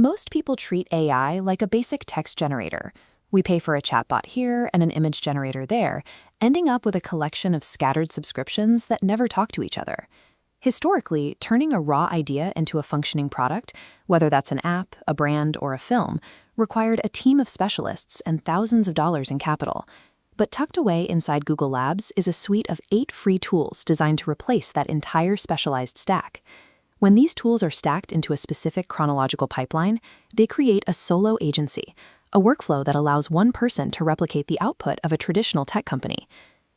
Most people treat AI like a basic text generator. We pay for a chatbot here and an image generator there, ending up with a collection of scattered subscriptions that never talk to each other. Historically, turning a raw idea into a functioning product, whether that's an app, a brand, or a film, required a team of specialists and thousands of dollars in capital. But tucked away inside Google Labs is a suite of 8 free tools designed to replace that entire specialized stack. When these tools are stacked into a specific chronological pipeline, they create a solo agency, a workflow that allows one person to replicate the output of a traditional tech company.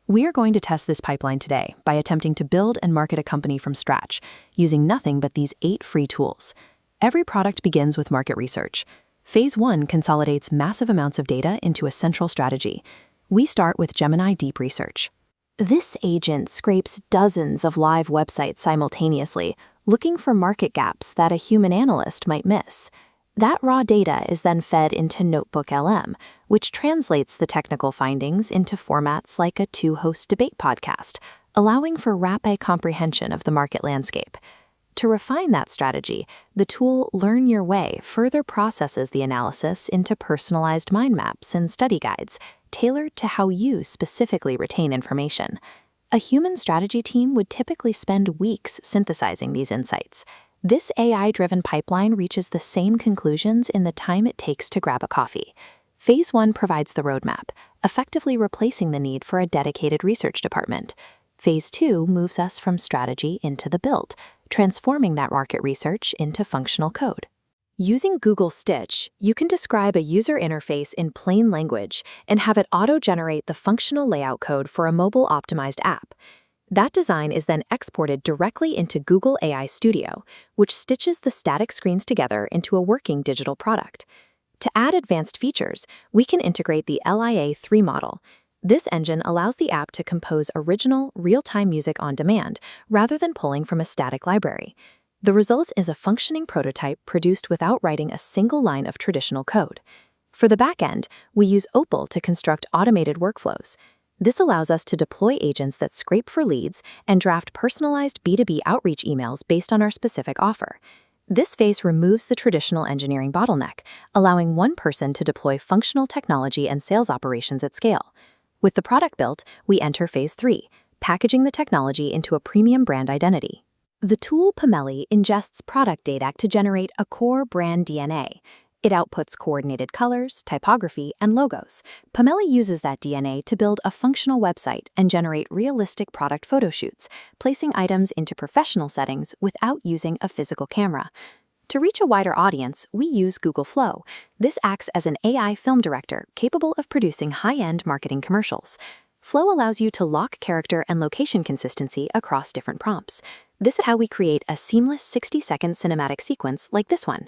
We are going to test this pipeline today by attempting to build and market a company from scratch, using nothing but these 8 free tools. Every product begins with market research. Phase 1 consolidates massive amounts of data into a central strategy. We start with Gemini Deep Research. This agent scrapes dozens of live websites simultaneously, looking for market gaps that a human analyst might miss. That raw data is then fed into Notebook LM, which translates the technical findings into formats like a 2-host debate podcast, allowing for rapid comprehension of the market landscape. To refine that strategy, the tool Learn Your Way further processes the analysis into personalized mind maps and study guides, tailored to how you specifically retain information. A human strategy team would typically spend weeks synthesizing these insights. This AI-driven pipeline reaches the same conclusions in the time it takes to grab a coffee. Phase 1 provides the roadmap, effectively replacing the need for a dedicated research department. Phase 2 moves us from strategy into the build, transforming that market research into functional code. Using Google Stitch, you can describe a user interface in plain language and have it auto-generate the functional layout code for a mobile-optimized app. That design is then exported directly into Google AI Studio, which stitches the static screens together into a working digital product. To add advanced features, we can integrate the LIA3 model. This engine allows the app to compose original, real-time music on demand, rather than pulling from a static library. The result is a functioning prototype produced without writing a single line of traditional code. For the backend, we use Opal to construct automated workflows. This allows us to deploy agents that scrape for leads and draft personalized B2B outreach emails based on our specific offer. This phase removes the traditional engineering bottleneck, allowing one person to deploy functional technology and sales operations at scale. With the product built, we enter Phase 3, packaging the technology into a premium brand identity. The tool Pomeli ingests product data to generate a core brand DNA. It outputs coordinated colors, typography, and logos. Pomeli uses that DNA to build a functional website and generate realistic product photo shoots, placing items into professional settings without using a physical camera. To reach a wider audience, we use Google Flow. This acts as an AI film director capable of producing high-end marketing commercials. Flow allows you to lock character and location consistency across different prompts. This is how we create a seamless 60-second cinematic sequence like this one.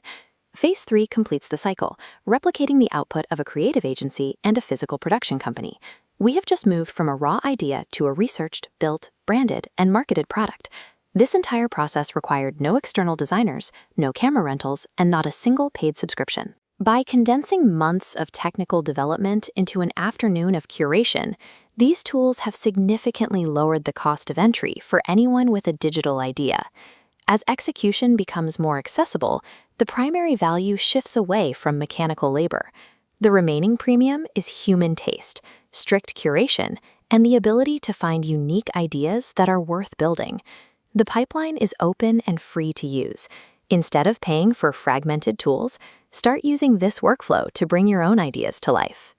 Phase 3 completes the cycle, replicating the output of a creative agency and a physical production company. We have just moved from a raw idea to a researched, built, branded, and marketed product. This entire process required no external designers, no camera rentals, and not a single paid subscription. By condensing months of technical development into an afternoon of curation, these tools have significantly lowered the cost of entry for anyone with a digital idea. As execution becomes more accessible, the primary value shifts away from mechanical labor. The remaining premium is human taste, strict curation, and the ability to find unique ideas that are worth building. The pipeline is open and free to use. Instead of paying for fragmented tools, start using this workflow to bring your own ideas to life.